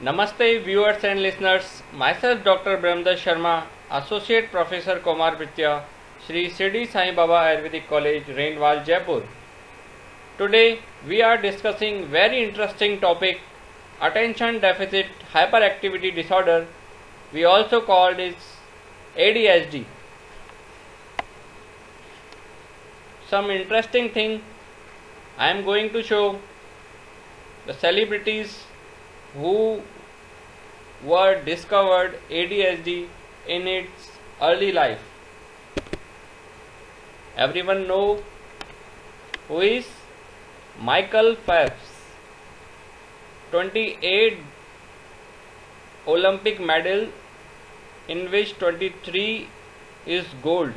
Namaste viewers and listeners, myself Dr. Brahmdas Sharma, Associate Professor Komar Britya, Shri Sirdi Sai Baba Ayurvedic College, Rainwal, Jaipur. Today we are discussing very interesting topic, attention deficit hyperactivity disorder. We also call it ADHD. Some interesting thing I am going to show the celebrities who were discovered ADHD in its early life. Everyone know who is Michael Phelps. 28 Olympic medal, in which 23 is gold.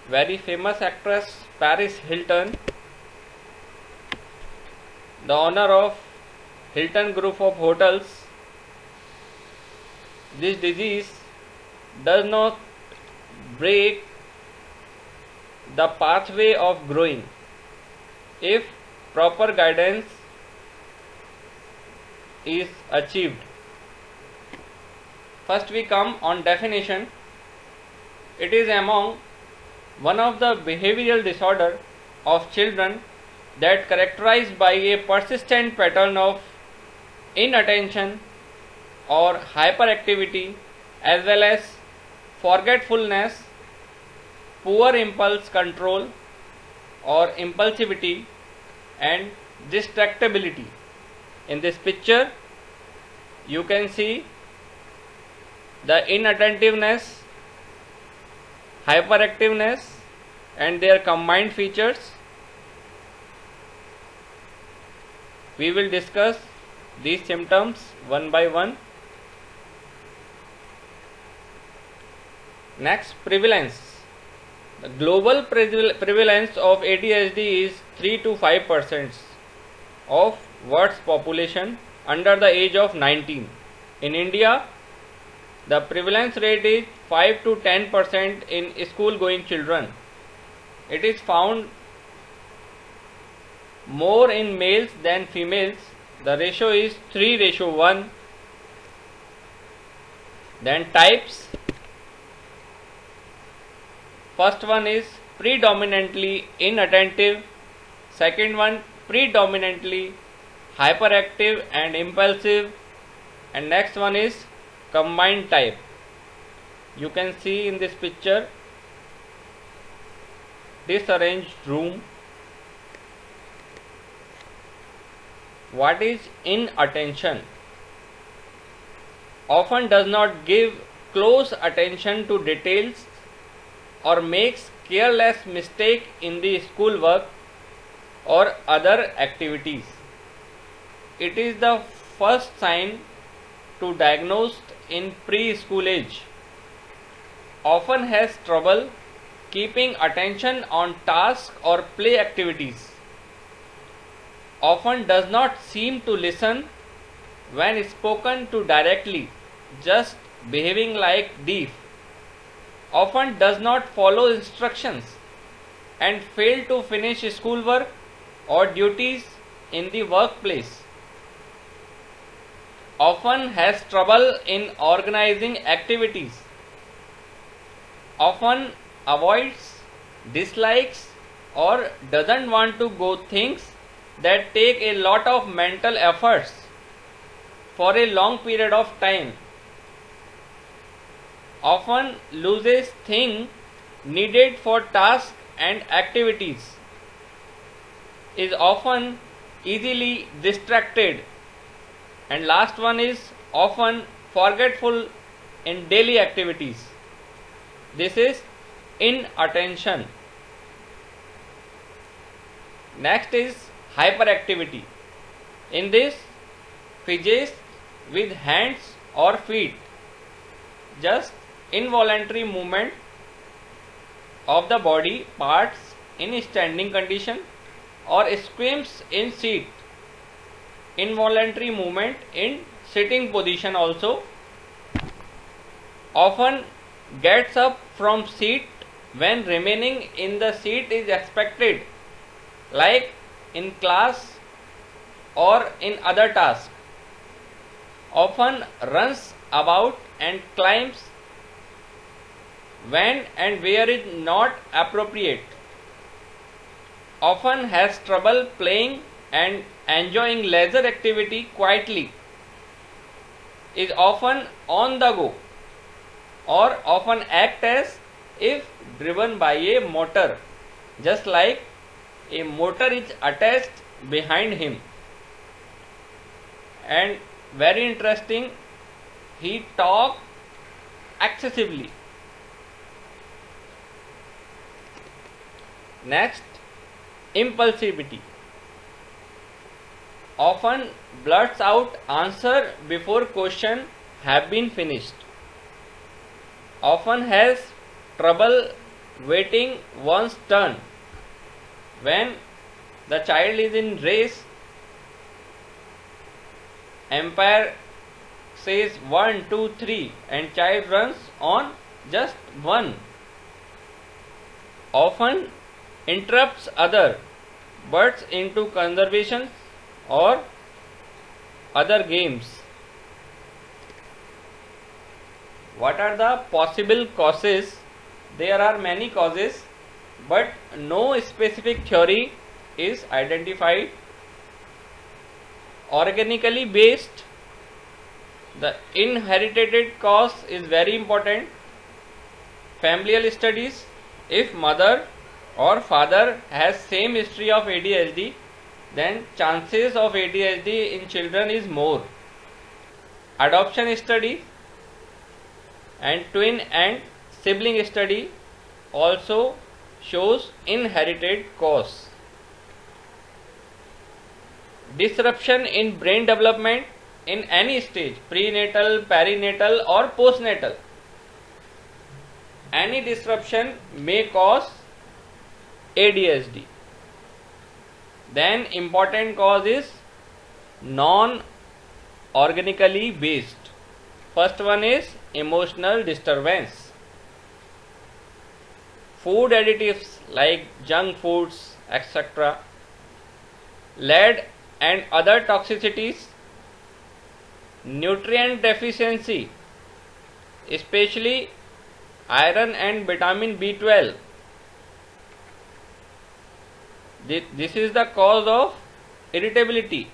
Very famous actress Paris Hilton, the owner of Hilton Group of Hotels. This disease does not break the pathway of growing if proper guidance is achieved. First we come on definition. It is among one of the behavioral disorder of children that characterized by a persistent pattern of inattention or hyperactivity, as well as forgetfulness, poor impulse control or impulsivity, and distractibility. In this picture you can see the inattentiveness, hyperactiveness and their combined features. We will discuss these symptoms one by one. Next, prevalence. The global prevalence of ADHD is 3 to 5% of world's population under the age of 19. In India, the prevalence rate is 5 to 10% in school going children. It is found more in males than females. The ratio is 3:1. Then types. First one is predominantly inattentive, second one predominantly hyperactive and impulsive, and next one is combined type. You can see in this picture disarranged room. What is inattention? Often does not give close attention to details or makes careless mistake in the schoolwork or other activities. It is the first sign to diagnosed in preschool age. Often has trouble keeping attention on tasks or play activities. Often does not seem to listen when spoken to directly, just behaving like deaf. Often does not follow instructions and fail to finish schoolwork or duties in the workplace. Often has trouble in organizing activities. Often avoids, dislikes or doesn't want to go things that take a lot of mental efforts for a long period of time. Often loses things needed for tasks and activities. Is often easily distracted. And last one is often forgetful in daily activities. This is inattention. Next is hyperactivity. In this, fidgets with hands or feet, just involuntary movement of the body parts in standing condition, or squirms in seat, involuntary movement in sitting position also. Often gets up from seat when remaining in the seat is expected, like in class or in other tasks, often runs about and climbs when and where is not appropriate, often has trouble playing and enjoying leisure activity quietly, is often on the go, or often act as if driven by a motor, just like a motor is attached behind him. And very interesting, he talks excessively. Next, impulsivity. Often blurts out answer before question have been finished. Often has trouble waiting one's turn. When the child is in race, umpire says 1, 2, 3 and child runs on just 1. Often interrupts other, butts into conservation or other games. What are the possible causes? There are many causes, but no specific theory is identified. Organically based, the inherited cause is very important. Familial studies, if mother or father has same history of ADHD, then chances of ADHD in children is more. Adoption study and twin and sibling study also shows inherited cause. Disruption in brain development in any stage, prenatal, perinatal or postnatal. Any disruption may cause ADHD. Then important cause is non-organically based. First one is emotional disturbance. Food additives like junk foods, etc. Lead and other toxicities. Nutrient deficiency, especially iron and vitamin B12. This is the cause of irritability.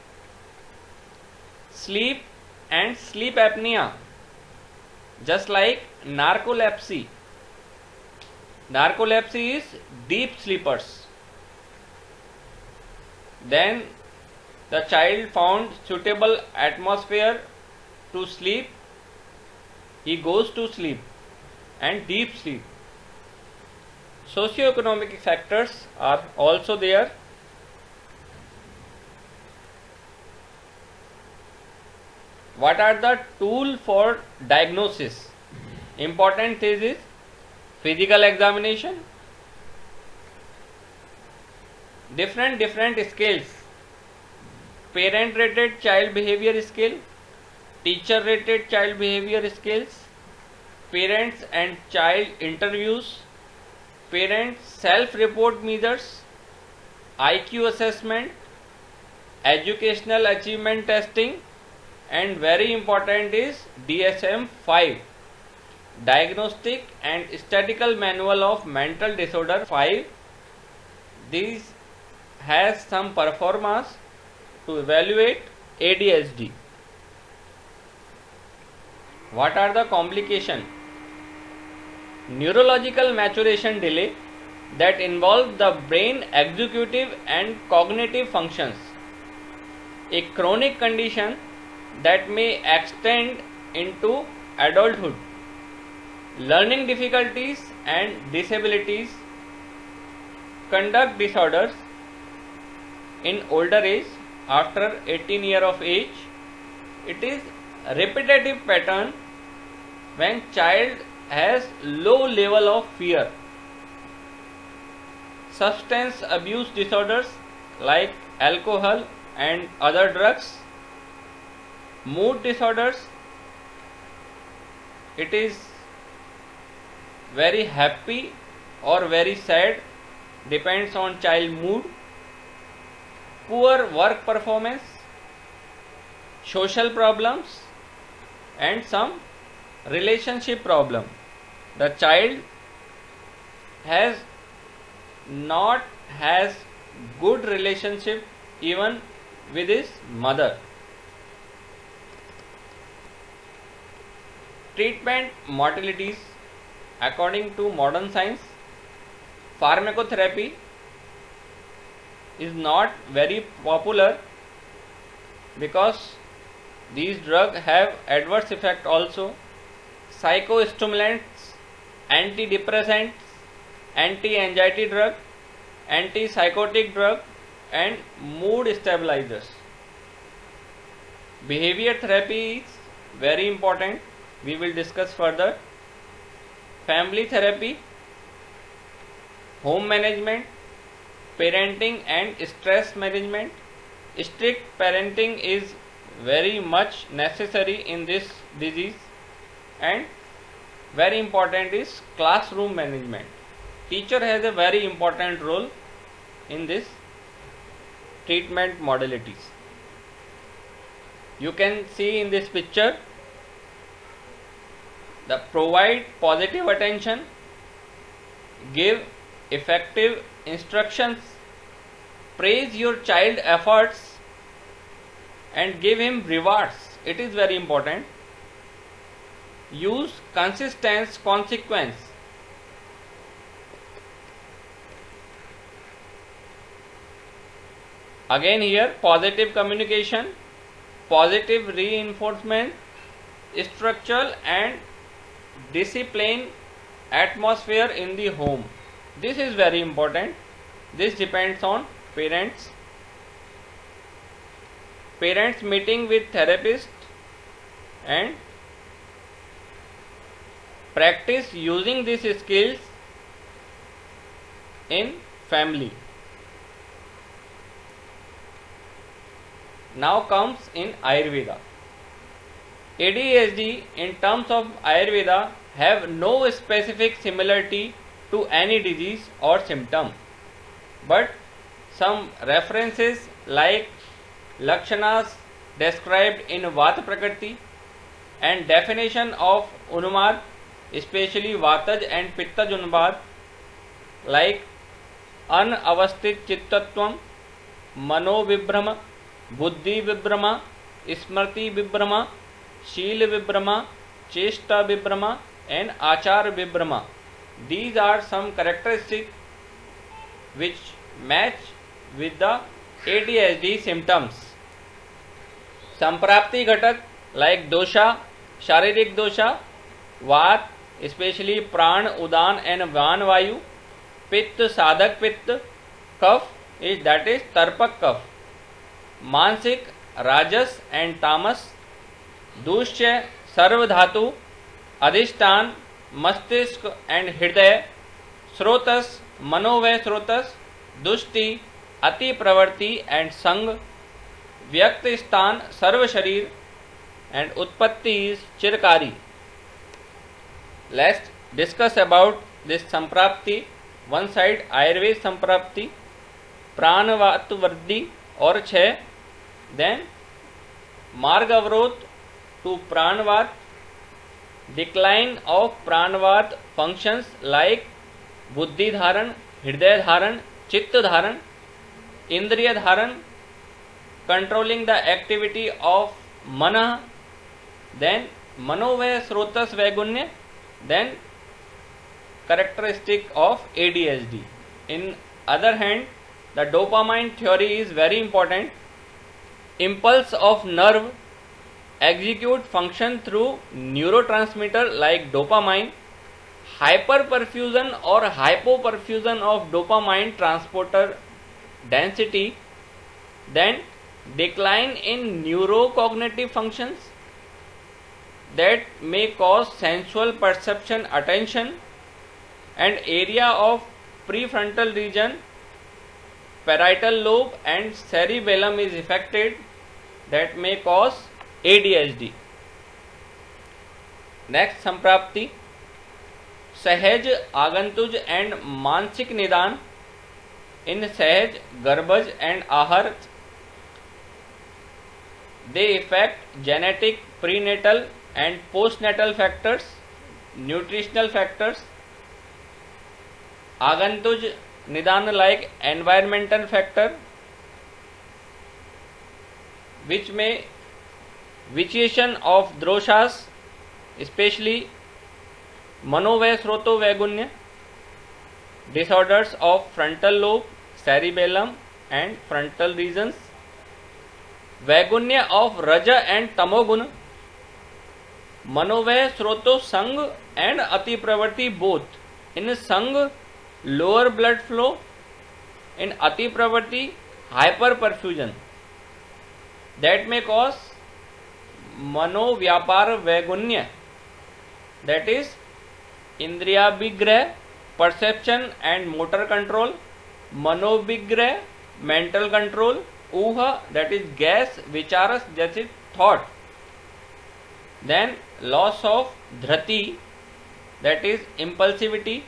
Sleep and sleep apnea, just like narcolepsy. Narcolepsy is deep sleepers. Then the child found suitable atmosphere to sleep, he goes to sleep and deep sleep. Socioeconomic factors are also there. What are the tools for diagnosis? Important thing is physical examination, different scales, parent rated child behavior scale, teacher rated child behavior scales, parents and child interviews, parents self report measures, IQ assessment, educational achievement testing, and very important is DSM-5, Diagnostic and Statistical Manual of Mental Disorder 5. These has some performance to evaluate ADHD. What are the complications? Neurological maturation delay that involve the brain executive and cognitive functions. A chronic condition that may extend into adulthood. Learning difficulties and disabilities. Conduct disorders in older age after 18 years of age. It is a repetitive pattern when child has low level of fear. Substance abuse disorders like alcohol and other drugs. Mood disorders, it is very happy or very sad, depends on child mood. Poor work performance, social problems and some relationship problem. The child has good relationship even with his mother. Treatment modalities according to modern science. Pharmacotherapy is not very popular because these drugs have adverse effect also. Psychostimulants, antidepressants, anti-anxiety drug, antipsychotic drug and mood stabilizers. Behavior therapy is very important. We will discuss further. Family therapy, home management, parenting and stress management. Strict parenting is very much necessary in this disease, and very important is classroom management. Teacher has a very important role in this treatment modalities. You can see in this picture the provide positive attention, give effective instructions, praise your child efforts and give him rewards. It is very important. Use consistent consequence. Again here positive communication, positive reinforcement, structural and discipline atmosphere in the home. This is very important. This depends on parents. Parents meeting with therapist and practice using these skills in family. Now comes in Ayurveda. ADHD in terms of Ayurveda have no specific similarity to any disease or symptom, but some references like Lakshanas described in Vata Prakriti and definition of Unmad, especially Vataj and Pittaj Unmad, like Anavasthit Chittatvam, Mano Vibhrama, Buddhi Vibhrama, Smrti Vibhrama, Sheel Vibhrama, Chesta Vibhrama and Achar Vibhrama. These are some characteristics which match with the ADHD symptoms. Samprapti Ghatak like dosha, Sharirik dosha, Vat, especially Pran, Udan and Van Vayu, Pitta, Sadhak Pitta, Kaf is Tarpak Kaf, Mansik, Rajas and Tamas, Dushya, Sarv Dhatu, Adhishtan, Mastisk and Hridaya, Srotas, Manovay Srotas, Dushti, Ati Pravarti and Sang, Vyakt Stan, Sarv Sharir and Utpatti is Chirkari. Let's discuss about this Samprapti. One side Ayurveda Samprapti, Pranavat Vardhi or 6, then Marg Avrot to Pranvat, decline of Pranvat functions like Buddhi Dharan, Hridaya Dharan, Chitta Dharan, Indriya Dharan, controlling the activity of Mana, then Manovay Srotas Vaigunya, then characteristic of ADHD. In other hand, the dopamine theory is very important. Impulse of nerve execute function through neurotransmitter like dopamine. Hyperperfusion or hypoperfusion of dopamine transporter density, then decline in neurocognitive functions that may cause sensual perception attention, and area of prefrontal region, parietal lobe and cerebellum is affected that may cause ADHD. Next Samprapti, Sahaj, Agantuj and Mansik Nidan. In Sahaj, Garbaj and Ahar, They affect genetic, prenatal and postnatal factors, nutritional factors, आगंतुज निदान like environmental factor, which may vitiation of droshas, especially मनोवय स्रोतो वैगुण्य, disorders of frontal lobe, cerebellum and frontal regions, वैगुण्य of रज and तमोगुण, मनोवय स्रोतो संग and अति प्रवृत्ति both. In संग lower blood flow, in अति प्रवृत्ति hyperperfusion, that may cause मनोव्यापार वैगुण्य, that is इंद्रियाभिग्रह, perception and motor control, मनोविग्रह, mental control, ऊहा, that is gas, vicharas, that is thought. Then loss of dhrati, that is impulsivity,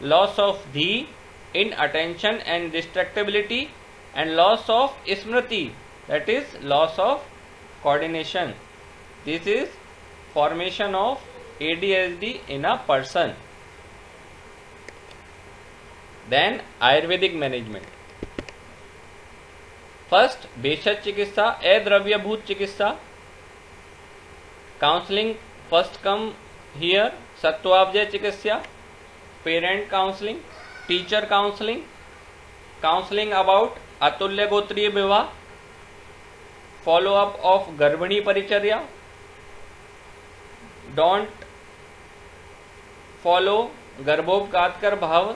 loss of dhi, inattention and distractibility, and loss of smriti, that is loss of coordination. This is formation of ADHD in a person. Then Ayurvedic management. First, भेषज चिकित्सा, अद्रव्यभूत चिकित्सा. Counseling first come here. सत्वावजय चिकित्सा, parent counseling, teacher counseling, counseling about अतुल्य गोत्रीय विवाह, follow up of गर्भिणी परिचर्या, don't follow गर्भोपघातकर भाव,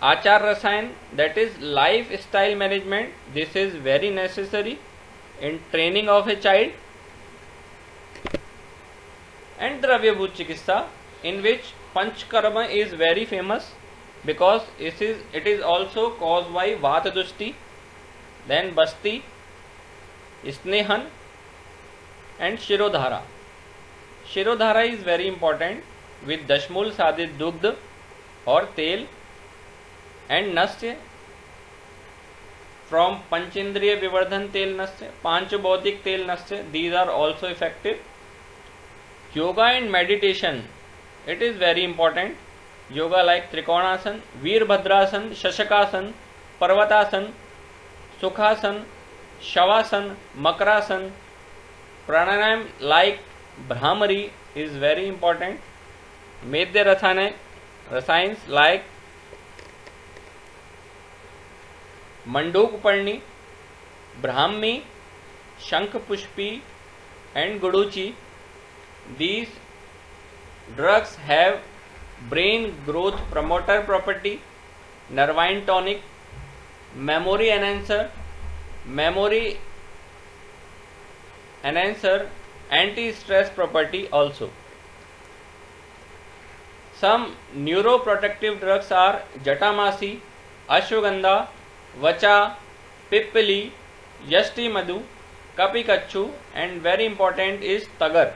आचार रसायन, that is lifestyle management. This is very necessary in training of a child. And Dravyabhut Chikitsa, in which Panchkarma is very famous because it is also caused by Vatadushti, then Basti, Snehan and Shirodhara. Shirodhara is very important with Dashmul Sadit Dugdh or Tel and Nasya from Panchendriya Vivardhan Tel Nasya, Panchbodhik Tel Nasya. These are also effective. Yoga and meditation, it is very important. Yoga like Trikonasana, Veerbhadrasana, Shashakasan, Parvatasan, Sukhasan, Shavasana, Makarasana. Pranayam like Brahmari is very important. Medya Rasayans like Mandukparni, Brahmi, Shankpushpi and Guduchi. These drugs have brain growth promoter property, nervine tonic, memory enhancer, anti-stress property also. Some neuroprotective drugs are Jatamasi, Ashwagandha, Vacha, Pippali, Yashti Madhu, Kapikachu, and very important is Tagar.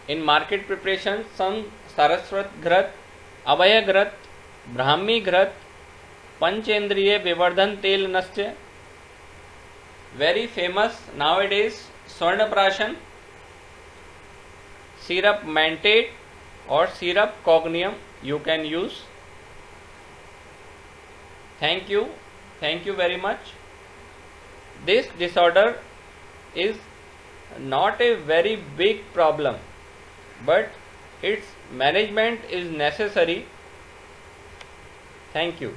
In market preparation, some Saraswat Ghrat, Abhaya Ghrat, Brahmi Ghrat, Panchendriya Vivardhan Tel Nasya. Very famous nowadays, Swarnaprashan, syrup mentate or syrup cognium you can use. Thank you very much. This disorder is not a very big problem, but its management is necessary. Thank you.